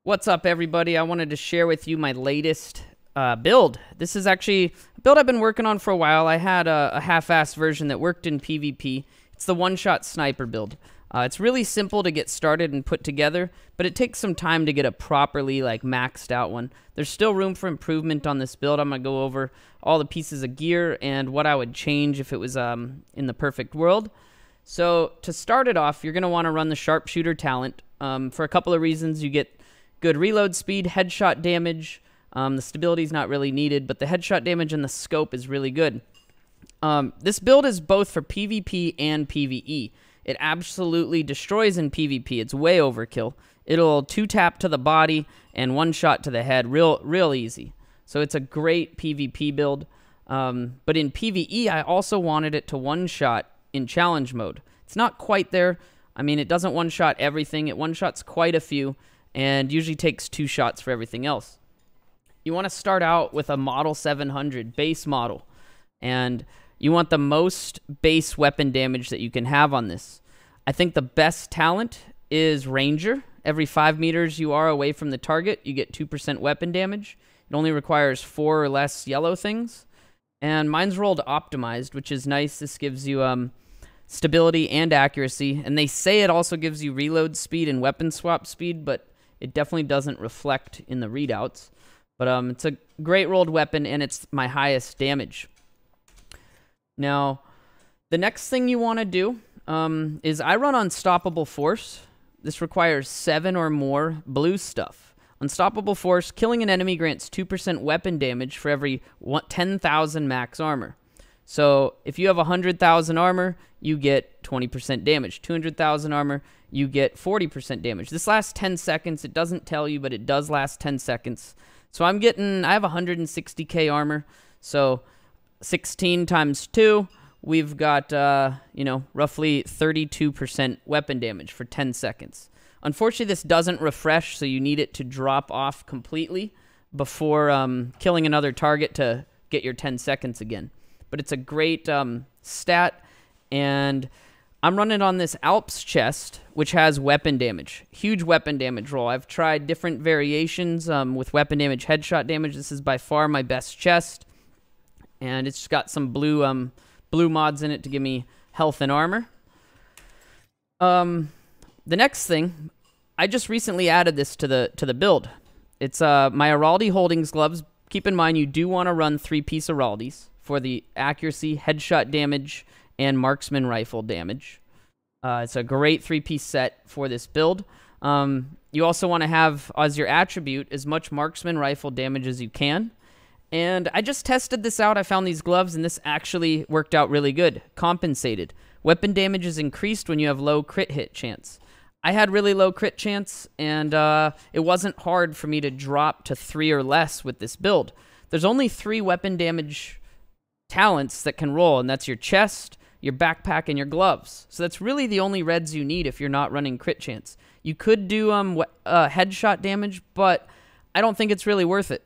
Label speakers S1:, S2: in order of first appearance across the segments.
S1: What's up, everybody? I wanted to share with you my latest build. This is actually a build I've been working on for a while. I had a half-assed version that worked in PvP. It's the one-shot sniper build. It's really simple to get started and put together, but it takes some time to get a properly maxed out one. There's still room for improvement on this build. I'm going to go over all the pieces of gear and what I would change if it was in the perfect world. So to start it off, you're going to want to run the sharpshooter talent for a couple of reasons. You get good reload speed, headshot damage. The stability is not really needed, but the headshot damage and the scope is really good. This build is both for PvP and PvE. It absolutely destroys in PvP. It's way overkill. It'll 2-tap to the body and 1-shot to the head real easy. So it's a great PvP build. But in PvE, I also wanted it to 1-shot in challenge mode. It's not quite there. I mean, it doesn't 1-shot everything. It 1-shots quite a few, and usually takes 2 shots for everything else. You want to start out with a Model 700 base model, and you want the most base weapon damage that you can have on this. I think the best talent is Ranger. Every 5 meters you are away from the target, you get 2% weapon damage. It only requires 4 or less yellow things, and mine's rolled optimized, which is nice. This gives you stability and accuracy, and they say it also gives you reload speed and weapon swap speed, but it definitely doesn't reflect in the readouts. But it's a great rolled weapon, and it's my highest damage. Now, the next thing you want to do is I run Unstoppable Force. This requires 7 or more blue stuff. Unstoppable Force, killing an enemy grants 2% weapon damage for every 10,000 max armor. So if you have 100,000 armor, you get 20% damage. 200,000 armor, you get 40% damage. This lasts 10 seconds. It doesn't tell you, but it does last 10 seconds. So I have 160k armor. So 16 times 2, we've got, roughly 32% weapon damage for 10 seconds. Unfortunately, this doesn't refresh, so you need it to drop off completely before killing another target to get your 10 seconds again. But it's a great stat, and I'm running on this Alps chest, which has weapon damage. Huge weapon damage roll. I've tried different variations with weapon damage, headshot damage. This is by far my best chest, and it's got some blue mods in it to give me health and armor. The next thing, I just recently added this to the build. It's my Araldi Holdings gloves. Keep in mind, you do want to run 3-piece Araldis for the accuracy, headshot damage, and marksman rifle damage. It's a great 3-piece set for this build. You also want to have, as your attribute, as much marksman rifle damage as you can. And I just tested this out. I found these gloves, and this actually worked out really good. Compensated. Weapon damage is increased when you have low crit hit chance. I had really low crit chance, and it wasn't hard for me to drop to 3 or less with this build. There's only 3 weapon damage talents that can roll, and that's your chest, your backpack, and your gloves. So that's really the only reds you need if you're not running crit chance. You could do headshot damage, but I don't think it's really worth it.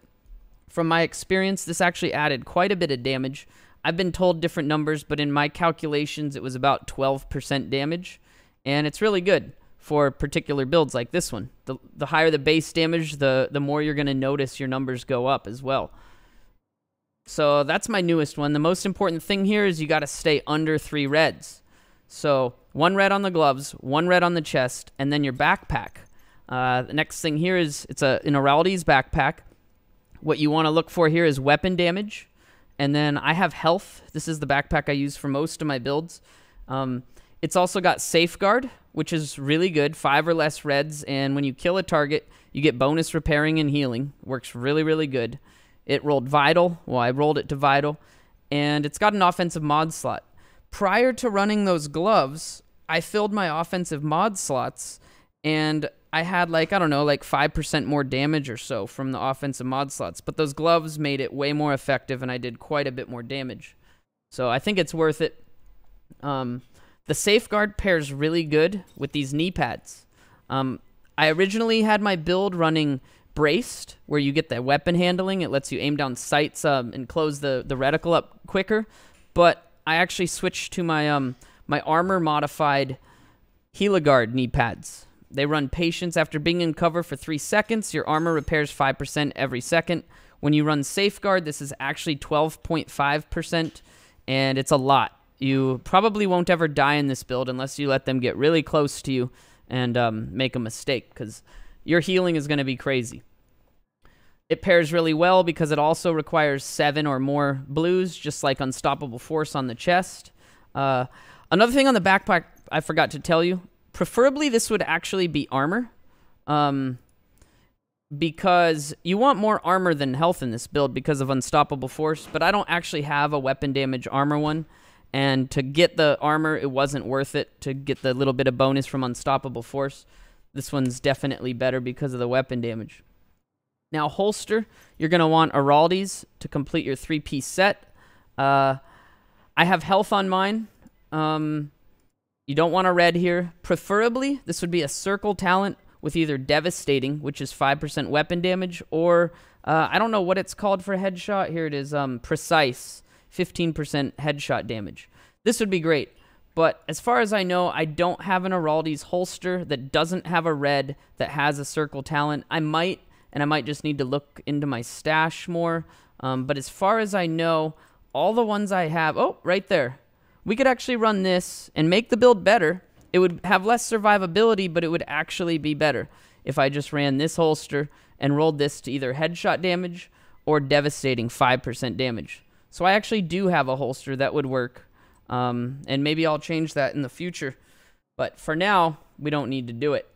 S1: From my experience, this actually added quite a bit of damage. I've been told different numbers, but in my calculations, it was about 12% damage, and it's really good for particular builds like this one. The higher the base damage, the more you're going to notice your numbers go up as well. So that's my newest one. The most important thing here is you got to stay under 3 reds. So 1 red on the gloves, 1 red on the chest, and then your backpack. The next thing here is it's an Araldi's backpack. What you want to look for here is weapon damage. And then I have health. This is the backpack I use for most of my builds. It's also got safeguard, which is really good. 5 or less reds, and when you kill a target, you get bonus repairing and healing. Works really, really good. It rolled Vital. Well, I rolled it to Vital. And it's got an offensive mod slot. Prior to running those gloves, I filled my offensive mod slots, and I had 5% more damage or so from the offensive mod slots. But those gloves made it way more effective, and I did quite a bit more damage. So I think it's worth it. The safeguard pairs really good with these knee pads. I originally had my build running braced, where you get the weapon handling. It lets you aim down sights and close the reticle up quicker. But I actually switched to my my armor modified Heliguard knee pads. They run patience. After being in cover for 3 seconds, your armor repairs 5% every second. When you run safeguard, this is actually 12.5%, and it's a lot. You probably won't ever die in this build unless you let them get really close to you and make a mistake, because your healing is going to be crazy. It pairs really well because it also requires 7 or more blues, just like Unstoppable Force on the chest. Another thing on the backpack I forgot to tell you, preferably this would actually be armor, because you want more armor than health in this build because of Unstoppable Force, but I don't actually have a weapon damage armor one, and to get the armor, it wasn't worth it to get the little bit of bonus from Unstoppable Force. This one's definitely better because of the weapon damage. Now, holster, you're going to want Araldi's to complete your 3-piece set. I have health on mine. You don't want a red here. Preferably, this would be a circle talent with either Devastating, which is 5% weapon damage, or I don't know what it's called for headshot. Here it is, Precise, 15% headshot damage. This would be great, but as far as I know, I don't have an Araldi's holster that doesn't have a red that has a circle talent. I might just need to look into my stash more, but as far as I know, all the ones I have, oh, right there. We could actually run this and make the build better. It would have less survivability, but it would actually be better if I just ran this holster and rolled this to either headshot damage or Devastating 5% damage. So I actually do have a holster that would work, and maybe I'll change that in the future. But for now, we don't need to do it.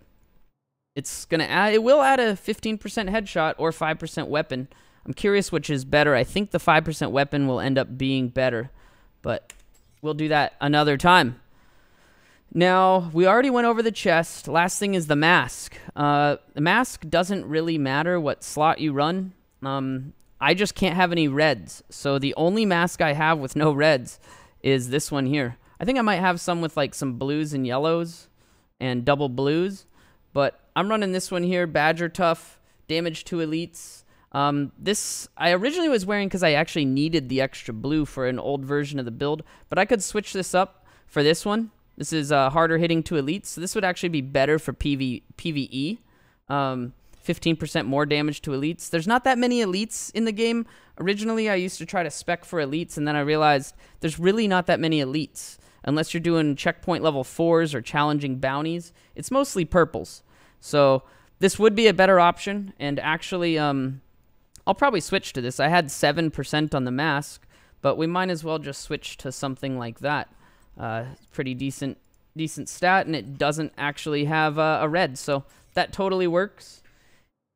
S1: It will add a 15% headshot or 5% weapon. I'm curious which is better. I think the 5% weapon will end up being better, but we'll do that another time. Now, we already went over the chest. Last thing is the mask. The mask doesn't really matter what slot you run. I just can't have any reds, so the only mask I have with no reds is this one here. I think I might have some with like some blues and yellows and double blues, but I'm running this one here, Badger Tough, damage to elites. This I originally was wearing because I actually needed the extra blue for an old version of the build, but I could switch this up for this one. This is harder hitting to elites, so this would actually be better for PvE. 15% more damage to elites. There's not that many elites in the game. Originally, I used to try to spec for elites, and then I realized there's really not that many elites. Unless you're doing checkpoint level 4s or challenging bounties, it's mostly purples. So this would be a better option, and actually, I'll probably switch to this. I had 7% on the mask, but we might as well just switch to something like that. Pretty decent stat, and it doesn't actually have a red, so that totally works.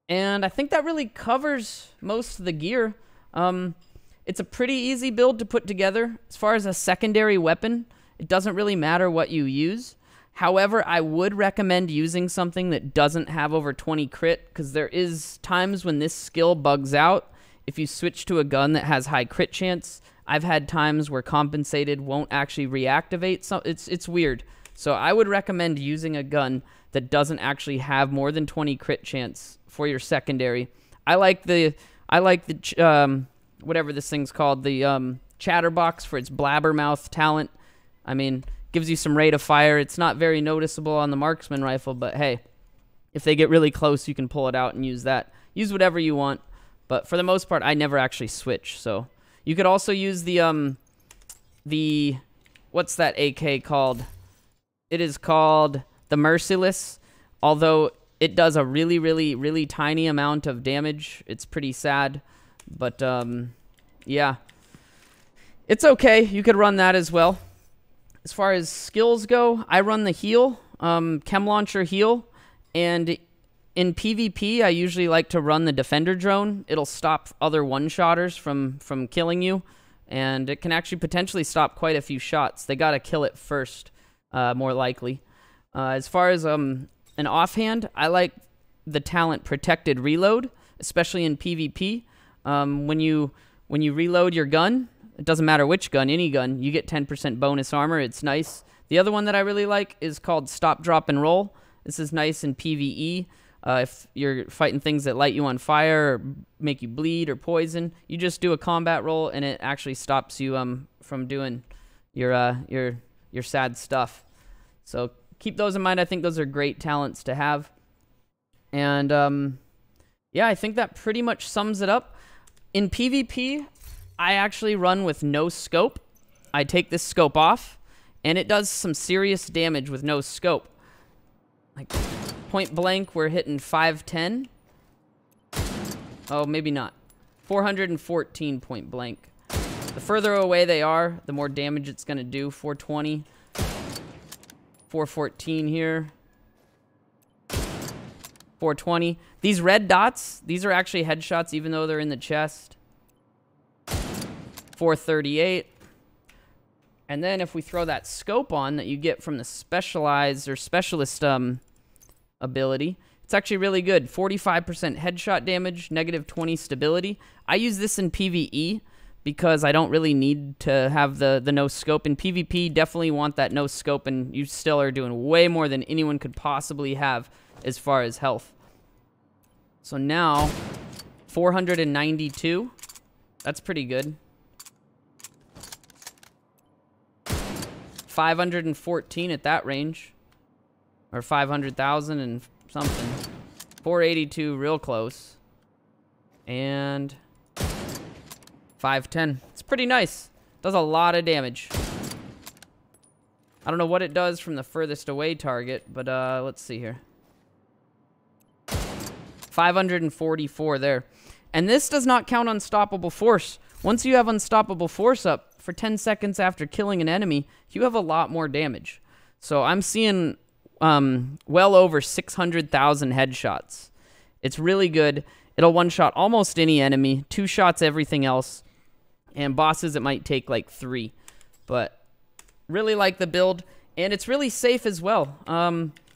S1: And I think that really covers most of the gear. It's a pretty easy build to put together. As far as a secondary weapon, it doesn't really matter what you use. However, I would recommend using something that doesn't have over 20 crit, because there is times when this skill bugs out. If you switch to a gun that has high crit chance, I've had times where compensated won't actually reactivate. So it's weird. So I would recommend using a gun that doesn't actually have more than 20 crit chance for your secondary. I like the whatever this thing's called, the Chatterbox for its blabbermouth talent. I mean, gives you some rate of fire. It's not very noticeable on the marksman rifle, but hey, if they get really close, you can pull it out and use that. Use whatever you want, but for the most part, I never actually switch. So you could also use the what's that AK called? It is called the Merciless, although it does a really, really, really tiny amount of damage. It's pretty sad, but yeah, it's okay. You could run that as well. As far as skills go, I run the heal, Chem Launcher heal, and in PvP, I usually like to run the Defender Drone. It'll stop other one-shotters from killing you, and it can actually potentially stop quite a few shots. They gotta kill it first, more likely. As far as an offhand, I like the talent Protected Reload, especially in PvP. When you reload your gun, it doesn't matter which gun, any gun, you get 10% bonus armor. It's nice. The other one that I really like is called Stop, Drop, and Roll. This is nice in PvE. If you're fighting things that light you on fire or make you bleed or poison, you just do a combat roll, and it actually stops you from doing your sad stuff. So keep those in mind. I think those are great talents to have. And, yeah, I think that pretty much sums it up. In PvP, I actually run with no scope. I take this scope off, and it does some serious damage with no scope. Like, point blank, we're hitting 510. Oh, maybe not. 414 point blank. The further away they are, the more damage it's going to do. 420. 414 here. 420. These red dots, these are actually headshots even though they're in the chest. 438. And then if we throw that scope on that you get from the specialized or specialist ability, it's actually really good. 45% headshot damage, negative 20 stability. I use this in PvE because I don't really need to have the no scope. In PvP, definitely want that no scope, and you still are doing way more than anyone could possibly have as far as health. So now, 492. That's pretty good. 514 at that range. Or 500,000 and something. 482, real close. And 510. It's pretty nice. Does a lot of damage. I don't know what it does from the furthest away target, but let's see here. 544 there. And this does not count Unstoppable Force. Once you have Unstoppable Force up for 10 seconds after killing an enemy, you have a lot more damage. So I'm seeing well over 600,000 headshots. It's really good. It'll one-shot almost any enemy, 2 shots everything else, and bosses it might take like 3. But really like the build, and it's really safe as well.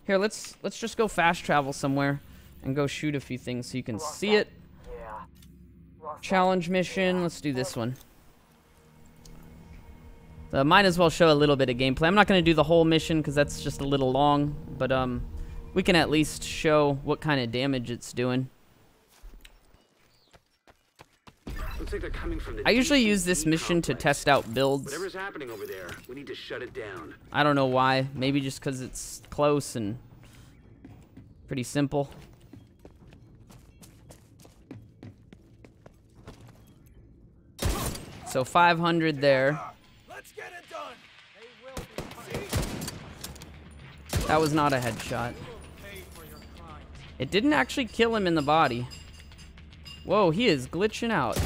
S1: Here, let's just go fast travel somewhere and go shoot a few things so you can see it. Challenge mission. Let's do this one. Might as well show a little bit of gameplay. I'm not going to do the whole mission because that's just a little long, but we can at least show what kind of damage it's doing.
S2: Looks like they're coming from the
S1: I usually use this mission to test out builds.
S2: Whatever's happening over there, we need to shut it down.
S1: I don't know why. Maybe just because it's close and pretty simple. So 500 there.
S3: Let's get it done.
S1: That was not a headshot. It didn't actually kill him in the body. Whoa, he is glitching out.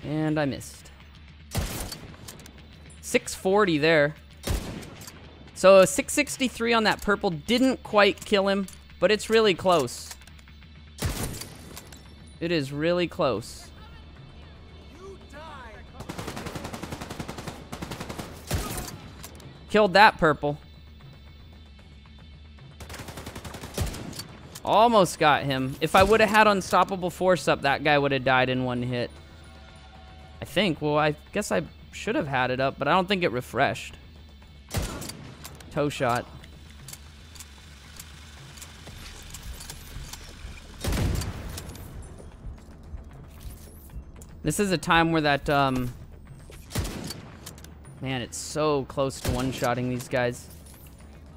S1: And I missed. 640 there. So a 663 on that purple didn't quite kill him, but it's really close. It is really close. Killed that purple. Almost got him. If I would have had Unstoppable Force up, that guy would have died in one hit. I think. Well, I guess I should have had it up, but I don't think it refreshed. Toe shot. This is a time where that, man, it's so close to one-shotting these guys.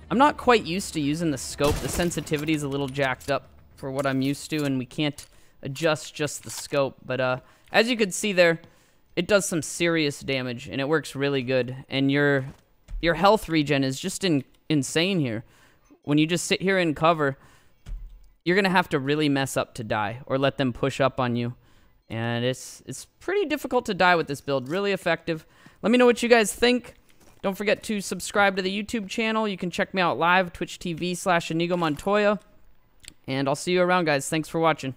S1: I'm not quite used to using the scope. The sensitivity is a little jacked up for what I'm used to, and we can't adjust just the scope. But as you can see there, it does some serious damage, and it works really good. And your health regen is just insane here. When you just sit here in cover, you're going to have to really mess up to die or let them push up on you. And it's pretty difficult to die with this build. Really effective. Let me know what you guys think. Don't forget to subscribe to the YouTube channel. You can check me out live, Twitch TV/Inigo Montoya. And I'll see you around, guys. Thanks for watching.